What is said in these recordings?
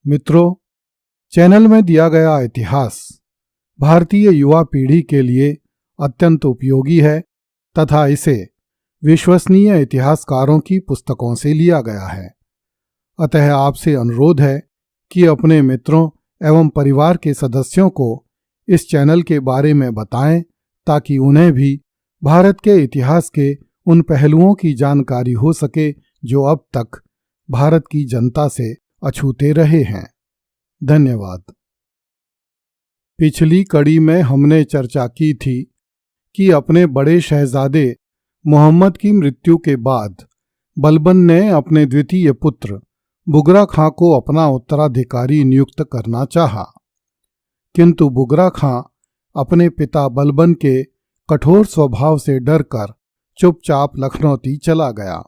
मित्रों, चैनल में दिया गया इतिहास भारतीय युवा पीढ़ी के लिए अत्यंत उपयोगी है तथा इसे विश्वसनीय इतिहासकारों की पुस्तकों से लिया गया है। अतः आपसे अनुरोध है कि अपने मित्रों एवं परिवार के सदस्यों को इस चैनल के बारे में बताएं ताकि उन्हें भी भारत के इतिहास के उन पहलुओं की जानकारी हो सके जो अब तक भारत की जनता से अछूते रहे हैं। धन्यवाद। पिछली कड़ी में हमने चर्चा की थी कि अपने बड़े शहजादे मोहम्मद की मृत्यु के बाद बलबन ने अपने द्वितीय पुत्र बुगरा खां को अपना उत्तराधिकारी नियुक्त करना चाहा, किंतु बुगरा खां अपने पिता बलबन के कठोर स्वभाव से डरकर चुपचाप लखनौती चला गया।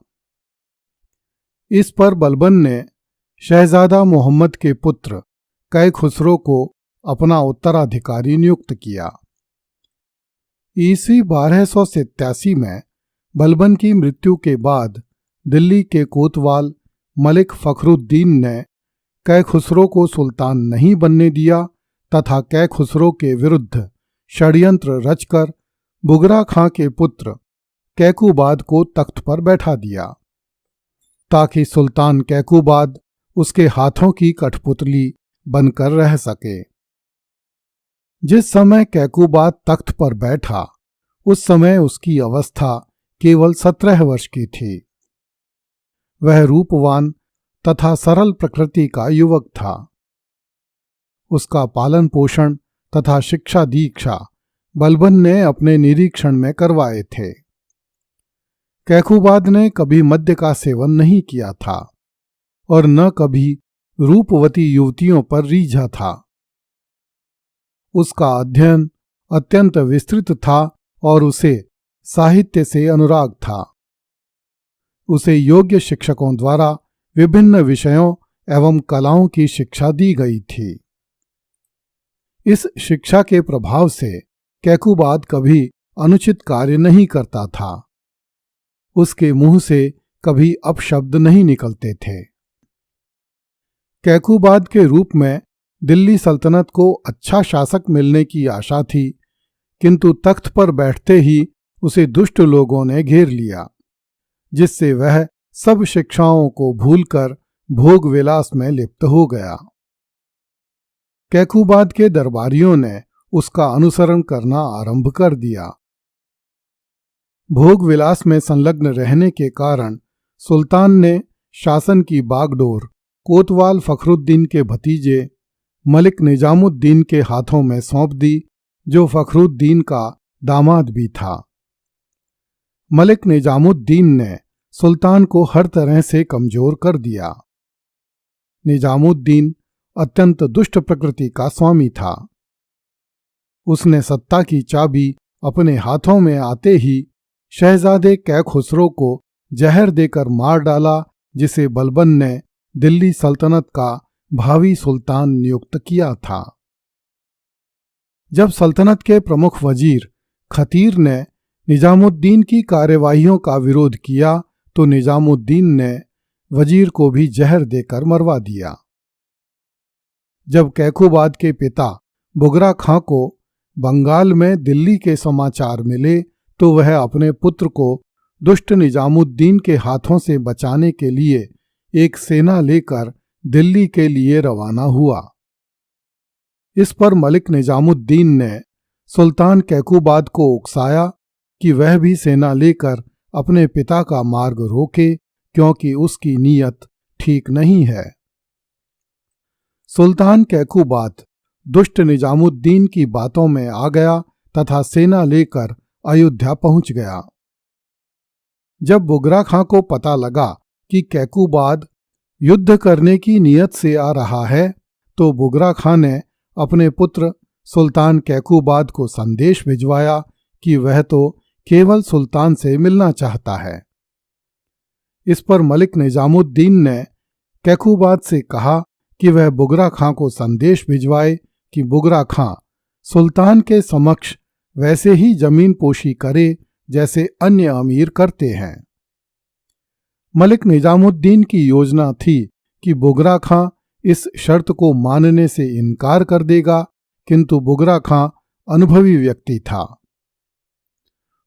इस पर बलबन ने शहजादा मोहम्मद के पुत्र कै खुसरो को अपना उत्तराधिकारी नियुक्त किया। ईस्वी 1287 में बलबन की मृत्यु के बाद दिल्ली के कोतवाल मलिक फखरुद्दीन ने कै खुसरो को सुल्तान नहीं बनने दिया तथा कै खुसरो के विरुद्ध षड्यंत्र रचकर बुगरा खां के पुत्र कैकूबाद को तख्त पर बैठा दिया ताकि सुल्तान कैकूबाद उसके हाथों की कठपुतली बनकर रह सके। जिस समय कैकूबाद तख्त पर बैठा उस समय उसकी अवस्था केवल 17 वर्ष की थी। वह रूपवान तथा सरल प्रकृति का युवक था। उसका पालन पोषण तथा शिक्षा दीक्षा बलबन ने अपने निरीक्षण में करवाए थे। कैकूबाद ने कभी मद्य का सेवन नहीं किया था और न कभी रूपवती युवतियों पर रीझा था। उसका अध्ययन अत्यंत विस्तृत था और उसे साहित्य से अनुराग था। उसे योग्य शिक्षकों द्वारा विभिन्न विषयों एवं कलाओं की शिक्षा दी गई थी। इस शिक्षा के प्रभाव से कैकूबाद कभी अनुचित कार्य नहीं करता था। उसके मुंह से कभी अपशब्द नहीं निकलते थे। कैकूबाद के रूप में दिल्ली सल्तनत को अच्छा शासक मिलने की आशा थी, किंतु तख्त पर बैठते ही उसे दुष्ट लोगों ने घेर लिया, जिससे वह सब शिक्षाओं को भूलकर भोग विलास में लिप्त हो गया। कैकूबाद के दरबारियों ने उसका अनुसरण करना आरंभ कर दिया। भोग विलास में संलग्न रहने के कारण सुल्तान ने शासन की बागडोर कोतवाल फखरुद्दीन के भतीजे मलिक निजामुद्दीन के हाथों में सौंप दी, जो फखरुद्दीन का दामाद भी था। मलिक निजामुद्दीन ने सुल्तान को हर तरह से कमजोर कर दिया। निजामुद्दीन अत्यंत दुष्ट प्रकृति का स्वामी था। उसने सत्ता की चाबी अपने हाथों में आते ही शहजादे कै खुसरो को जहर देकर मार डाला, जिसे बलबन ने दिल्ली सल्तनत का भावी सुल्तान नियुक्त किया था। जब सल्तनत के प्रमुख वजीर खतीर ने निजामुद्दीन की कार्यवाहियों का विरोध किया तो निजामुद्दीन ने वजीर को भी जहर देकर मरवा दिया। जब कैकूबाद के पिता बुगरा खां को बंगाल में दिल्ली के समाचार मिले तो वह अपने पुत्र को दुष्ट निजामुद्दीन के हाथों से बचाने के लिए एक सेना लेकर दिल्ली के लिए रवाना हुआ। इस पर मलिक निजामुद्दीन ने सुल्तान कैकूबाद को उकसाया कि वह भी सेना लेकर अपने पिता का मार्ग रोके, क्योंकि उसकी नीयत ठीक नहीं है। सुल्तान कैकूबाद दुष्ट निजामुद्दीन की बातों में आ गया तथा सेना लेकर अयोध्या पहुंच गया। जब बुगरा खां को पता लगा कि कैकूबाद युद्ध करने की नीयत से आ रहा है तो बुगरा खां ने अपने पुत्र सुल्तान कैकूबाद को संदेश भिजवाया कि वह तो केवल सुल्तान से मिलना चाहता है। इस पर मलिक निजामुद्दीन ने कैकूबाद से कहा कि वह बुगरा खां को संदेश भिजवाए कि बुगरा खां सुल्तान के समक्ष वैसे ही जमीन पोशी करे जैसे अन्य अमीर करते हैं। मलिक निजामुद्दीन की योजना थी कि बुगरा खां इस शर्त को मानने से इनकार कर देगा, किंतु बुगरा खां अनुभवी व्यक्ति था।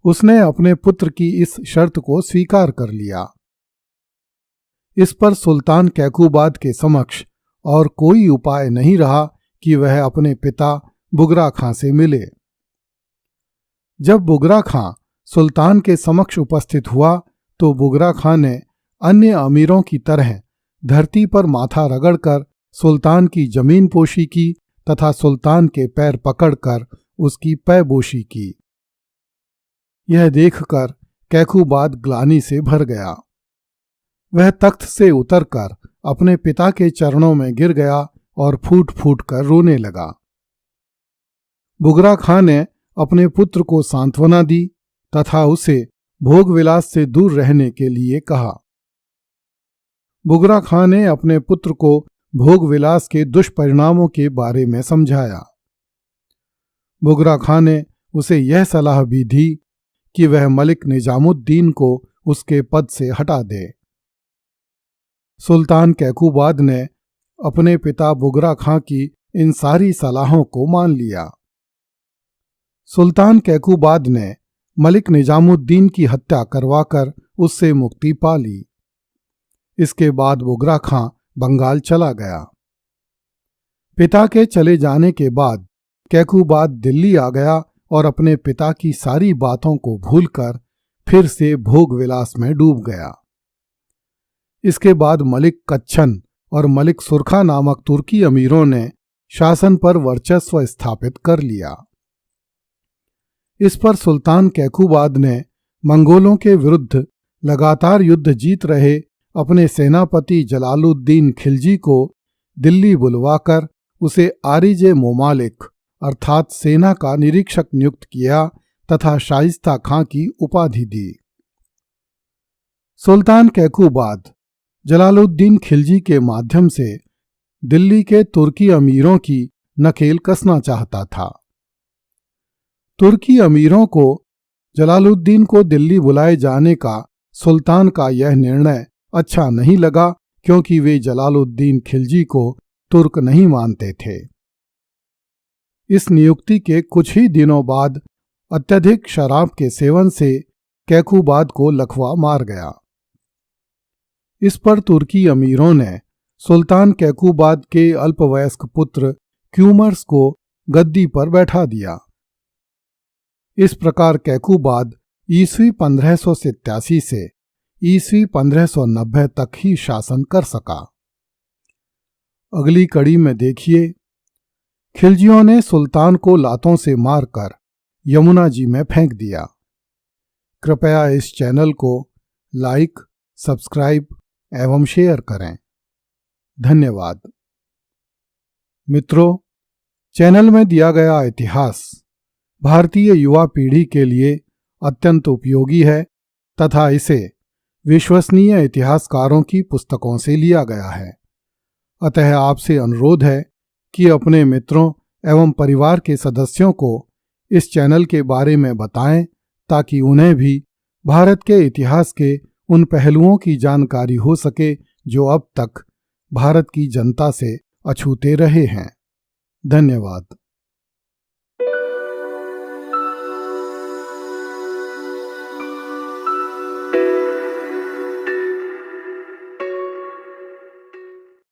उसने अपने पुत्र की इस शर्त को स्वीकार कर लिया। इस पर सुल्तान कैकूबाद के समक्ष और कोई उपाय नहीं रहा कि वह अपने पिता बुगरा खां से मिले। जब बुगरा खां सुल्तान के समक्ष उपस्थित हुआ तो बुगरा खां ने अन्य अमीरों की तरह धरती पर माथा रगड़कर सुल्तान की जमीन पोशी की तथा सुल्तान के पैर पकड़कर उसकी पैबोशी की। यह देखकर कैकूबाद ग्लानि से भर गया। वह तख्त से उतरकर अपने पिता के चरणों में गिर गया और फूट फूट कर रोने लगा। बुगरा खां ने अपने पुत्र को सांत्वना दी तथा उसे भोग विलास से दूर रहने के लिए कहा। बुगरा खां ने अपने पुत्र को भोग विलास के दुष्परिणामों के बारे में समझाया। बुगरा खां ने उसे यह सलाह भी दी कि वह मलिक निजामुद्दीन को उसके पद से हटा दे। सुल्तान कैकूबाद ने अपने पिता बुगरा खां की इन सारी सलाहों को मान लिया। सुल्तान कैकूबाद ने मलिक निजामुद्दीन की हत्या करवाकर उससे मुक्ति पा ली। इसके बाद बुगरा खां बंगाल चला गया। पिता के चले जाने के बाद कैकूबाद दिल्ली आ गया और अपने पिता की सारी बातों को भूलकर फिर से भोग विलास में डूब गया। इसके बाद मलिक कच्छन और मलिक सुरखा नामक तुर्की अमीरों ने शासन पर वर्चस्व स्थापित कर लिया। इस पर सुल्तान कैकूबाद ने मंगोलों के विरुद्ध लगातार युद्ध जीत रहे अपने सेनापति जलालुद्दीन खिलजी को दिल्ली बुलवाकर उसे आरिज मोमालिक अर्थात सेना का निरीक्षक नियुक्त किया तथा शाइस्ता खां की उपाधि दी। सुल्तान कैकूबाद जलालुद्दीन खिलजी के माध्यम से दिल्ली के तुर्की अमीरों की नकेल कसना चाहता था। तुर्की अमीरों को जलालुद्दीन को दिल्ली बुलाए जाने का सुल्तान का यह निर्णय अच्छा नहीं लगा, क्योंकि वे जलालुद्दीन खिलजी को तुर्क नहीं मानते थे। इस नियुक्ति के कुछ ही दिनों बाद अत्यधिक शराब के सेवन से कैकूबाद को लकवा मार गया। इस पर तुर्की अमीरों ने सुल्तान कैकूबाद के अल्पवयस्क पुत्र क्यूमर्स को गद्दी पर बैठा दिया। इस प्रकार कैकूबाद ईस्वी 1587 से ईस्वी 1590 तक ही शासन कर सका। अगली कड़ी में देखिए, खिलजियों ने सुल्तान को लातों से मारकर यमुना जी में फेंक दिया। कृपया इस चैनल को लाइक, सब्सक्राइब एवं शेयर करें। धन्यवाद। मित्रों, चैनल में दिया गया इतिहास भारतीय युवा पीढ़ी के लिए अत्यंत उपयोगी है तथा इसे विश्वसनीय इतिहासकारों की पुस्तकों से लिया गया है। अतः आपसे अनुरोध है कि अपने मित्रों एवं परिवार के सदस्यों को इस चैनल के बारे में बताएं, ताकि उन्हें भी भारत के इतिहास के उन पहलुओं की जानकारी हो सके जो अब तक भारत की जनता से अछूते रहे हैं। धन्यवाद।